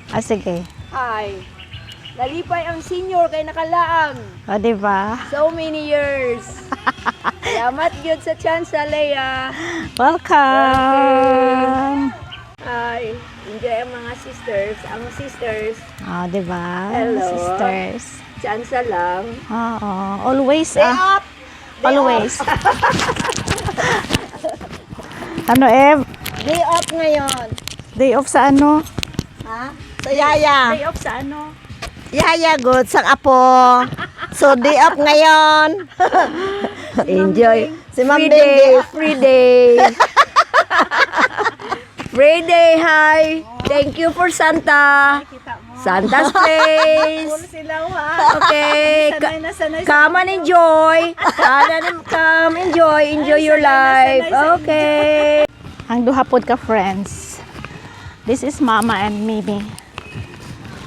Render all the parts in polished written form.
Ah, sige. Hi. Nalipay ang senior kay nakalaang. O, diba? So many years. Salamat gyud sa chance, Leia. Welcome! Hi. Enjoy ang mga sisters. Ang sisters, O, diba? Hello. Sisters. chance lang. Oo. Always, Day off! Day always. off. Ano, Ev? Day off ngayon. Day off sa ano? Ha? Sa yaya. Day off sa ano? Yaya good sa apo. So day off ngayon. Enjoy. Si Ma'am Free day. Ding. Free day. Free day, hi. Thank you for Santa. Santa's place. Okay. Come and enjoy. Come enjoy. Enjoy your life. Okay. Ang duha pod ka friends. This is Mama and Mimi.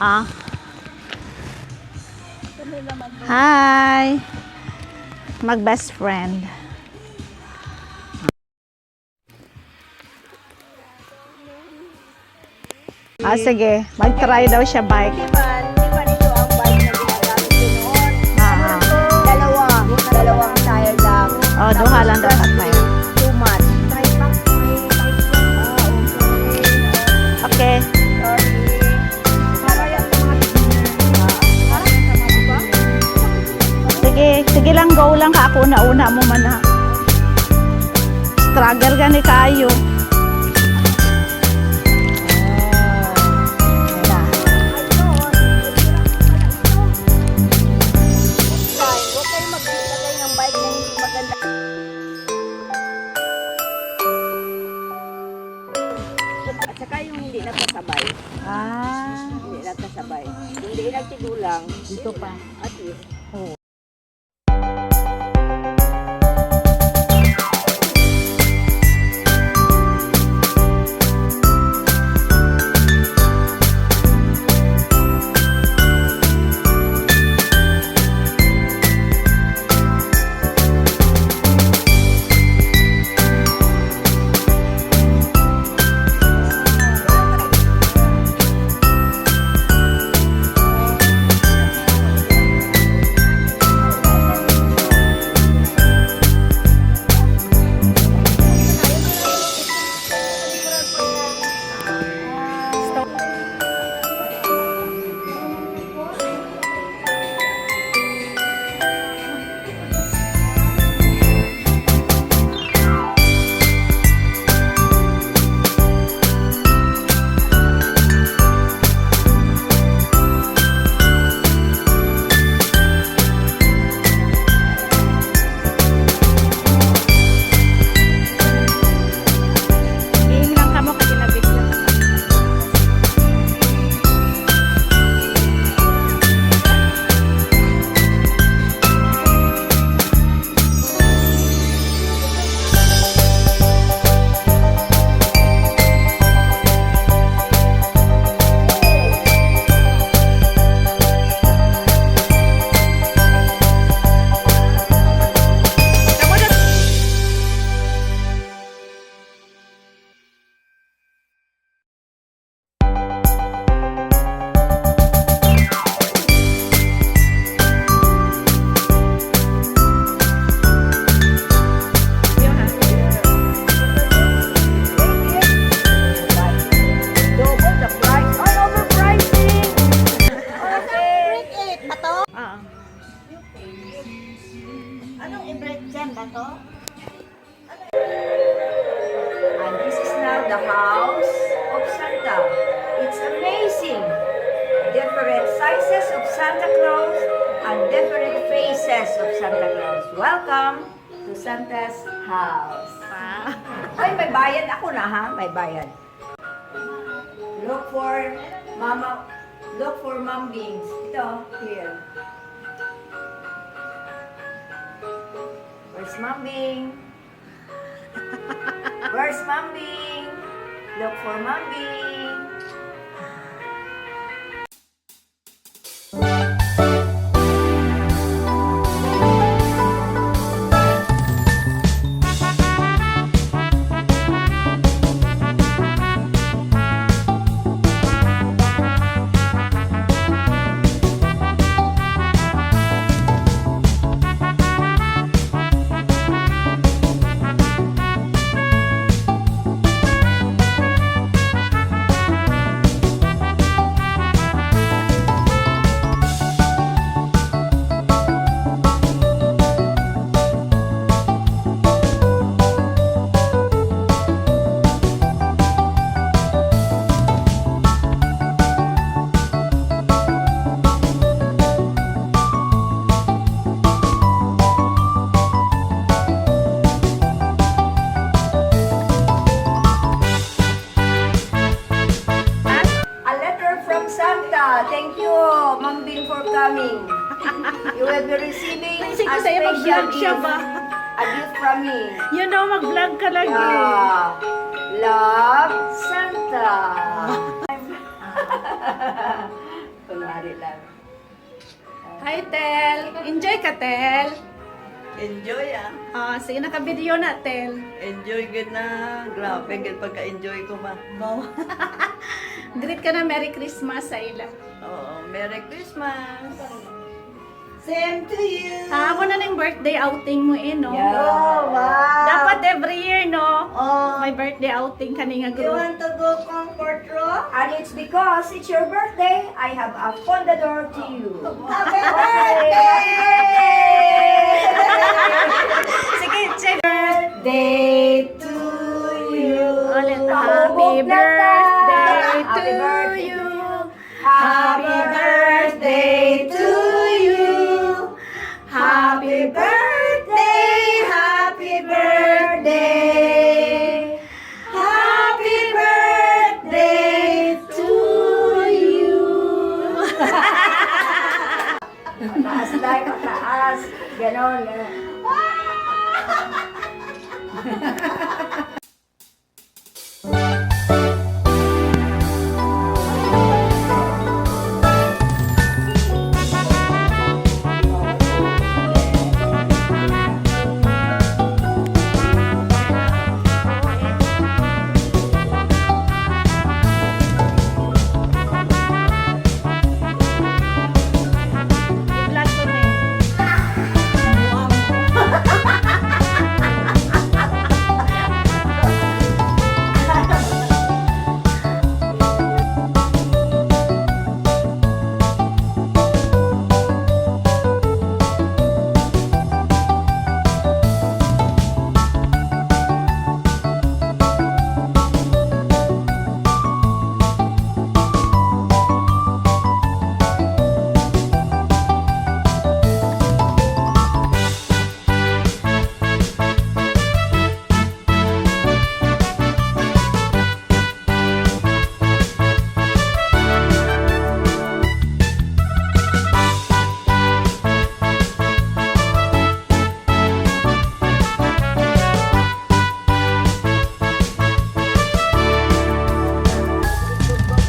Ah. Hi. Mag-best friend. Ah, sige. Mag-try daw siya bike. Di ba nito ang bike na ginagamit ko noon? Ah. Dalawang tire lang. Oh, duha lang daw sa tire. Too much. Try pa. Okay. Sorry. Para yan sa mga beginner. Sige, sige lang, go lang ka. Ako una-una mo man ha. Struggle ka ni kayo. Huwag kayo maglagay ng bike na hindi maganda. At saka yung hindi nakasabay. Ah, Hindi nakasabay. Hindi nagtigulang. dito pa. At least. Game lang ka mo kasi nabigyan ka. Double the price. Ay, overpricing! Okay. Ah. Anong i-break dyan ba to? And this is now the house of Santa. It's amazing. Different sizes of Santa Claus and different faces of Santa Claus. Welcome to Santa's house. Ay, may bayad ako na ha. May bayad. Look for Mom Beans. Ito, here. Where's Mom Bing? Where's Mom Bing? Look for Mom Bing. coming. You will be receiving a Naisip ko sa'yo, special mag-vlog siya gift. ba? A gift from me. You know, mag-vlog ka lagi. Love, Santa. Kunwari lang. Hi, Tel. Enjoy ka, Tel. Enjoy Sige, naka-video na, Tel. Enjoy good na. Grabe, good pagka-enjoy ko ba. Wow. Greet ka na Merry Christmas sa ila. Oo, Merry Christmas. Same to you. Ako na ng birthday outing mo no? Yeah. wow. Dapat every year, no? Oh, May birthday outing kani nga you group. want to go comfort room? And it's because it's your birthday, I have a fondador to you. Happy birthday! Sige, check. Birthday to you. Ulit, Mahubog happy na birthday Happy to birthday. you. Happy birthday to you. Happy birthday, happy birthday. Happy birthday to you. Mataas lang, mataas. Ganon, ganon. I-vlog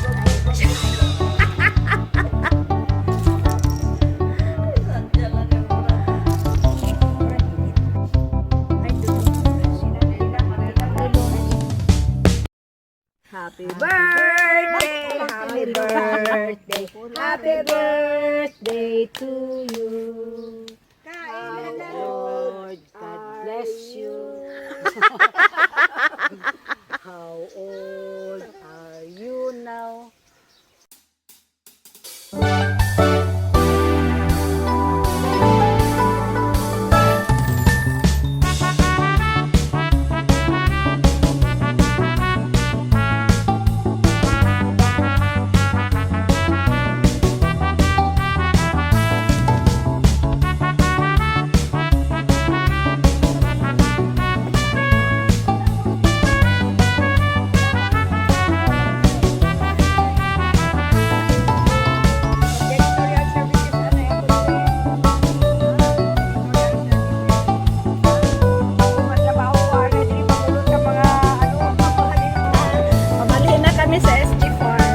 ko na Happy birthday, happy birthday, happy birthday to you. Lord, God bless you. How old are you now? Pamali na kami sa SG Farm.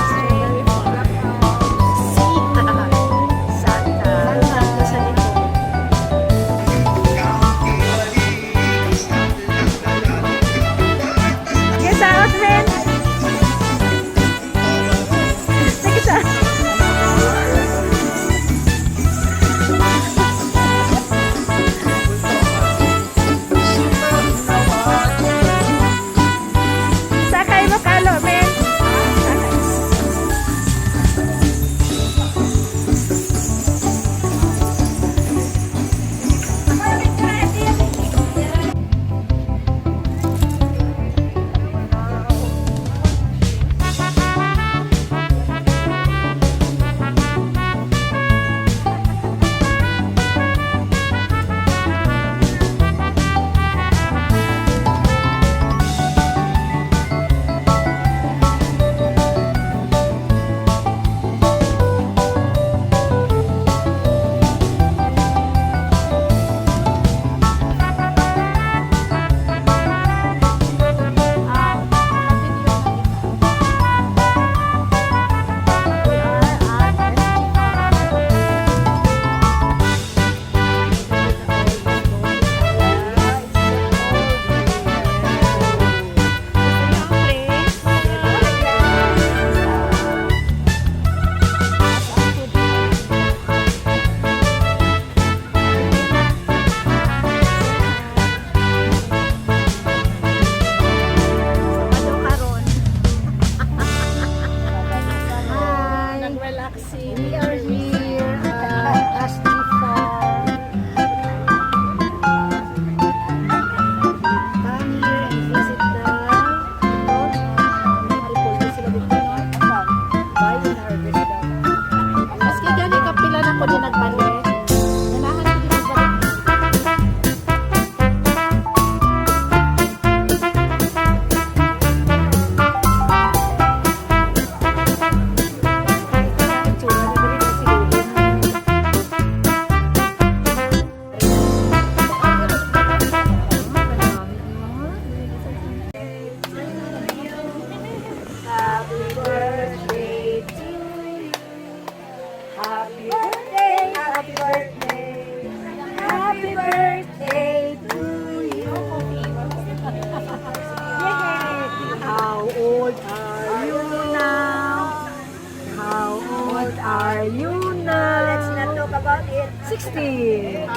Strawberry Farm. Santa. Santa sa likod. Sige sa outfit. Sige sa. 16.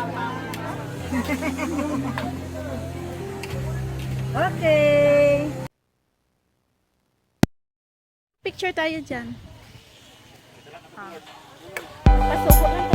Okay. Picture tayo dyan. Pasuko lang tayo.